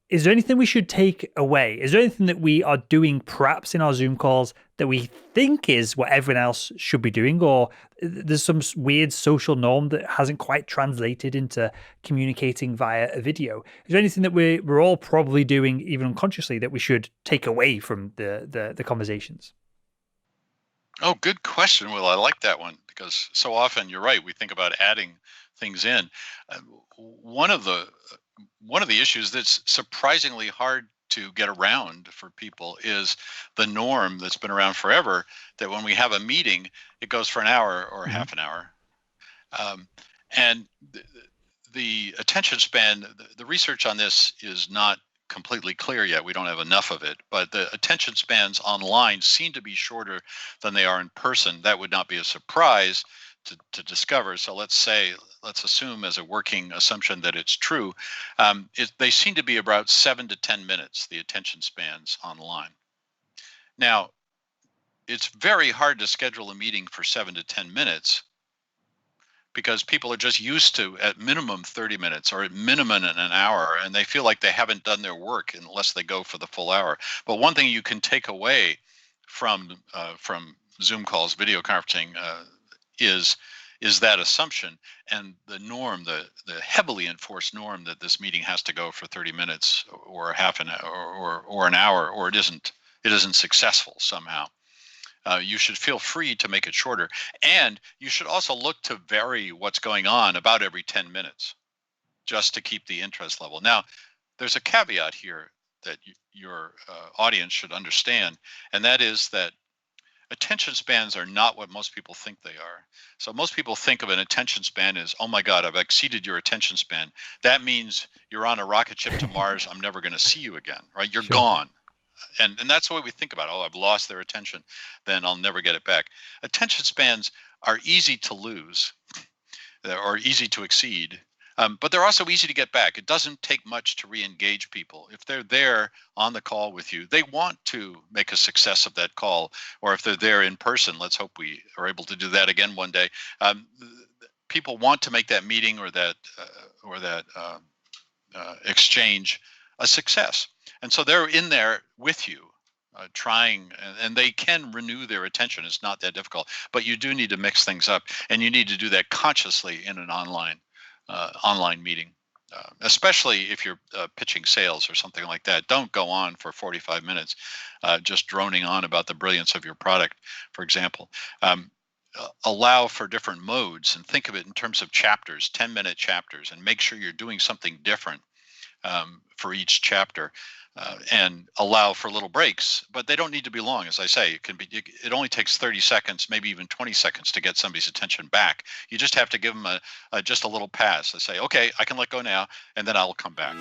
is there anything we should take away? Is there anything that we are doing perhaps in our Zoom calls that we think is what everyone else should be doing, or there's some weird social norm that hasn't quite translated into communicating via a video? Is there anything that we're all probably doing, even unconsciously, that we should take away from the conversations? Oh, good question. Well, I like that one because so often you're right. We think about adding things in. Uh, one of the one of the issues that's surprisingly hard to get around for people is the norm that's been around forever, that when we have a meeting, it goes for an hour or Hmm. half an hour. Um, and the attention span, the research on this is not completely clear yet. We don't have enough of it, but the attention spans online seem to be shorter than they are in person. That would not be a surprise to discover. So let's assume as a working assumption that it's true. They seem to be about 7 to 10 minutes, the attention spans online. Now, it's very hard to schedule a meeting for 7 to 10 minutes because people are just used to at minimum 30 minutes or at minimum an hour, and they feel like they haven't done their work unless they go for the full hour. But one thing you can take away from Zoom calls, video conferencing, is that assumption and the norm, the heavily enforced norm that this meeting has to go for 30 minutes or half an hour or an hour, or it isn't successful somehow. You should feel free to make it shorter. And you should also look to vary what's going on about every 10 minutes just to keep the interest level. Now, there's a caveat here that your audience should understand, and that is that attention spans are not what most people think they are. So most people think of an attention span as, oh my God, I've exceeded your attention span. That means you're on a rocket ship to Mars. I'm never going to see you again, right? You're Sure. gone. And that's the way we think about it. Oh, I've lost their attention, then I'll never get it back. Attention spans are easy to lose or easy to exceed, but they're also easy to get back. It doesn't take much to re-engage people. If they're there on the call with you, they want to make a success of that call. Or if they're there in person, let's hope we are able to do that again one day. People want to make that meeting or that exchange a success. And so they're in there with you, trying, and they can renew their attention. It's not that difficult, but you do need to mix things up, and you need to do that consciously in an online meeting. Especially if you're pitching sales or something like that. Don't go on for 45 minutes just droning on about the brilliance of your product, for example. Allow for different modes and think of it in terms of chapters, 10-minute chapters, and make sure you're doing something different for each chapter, and allow for little breaks, but they don't need to be long. As I say, it only takes 30 seconds, maybe even 20 seconds to get somebody's attention back. You just have to give them just a little pass to say, okay, I can let go now, and then I'll come back.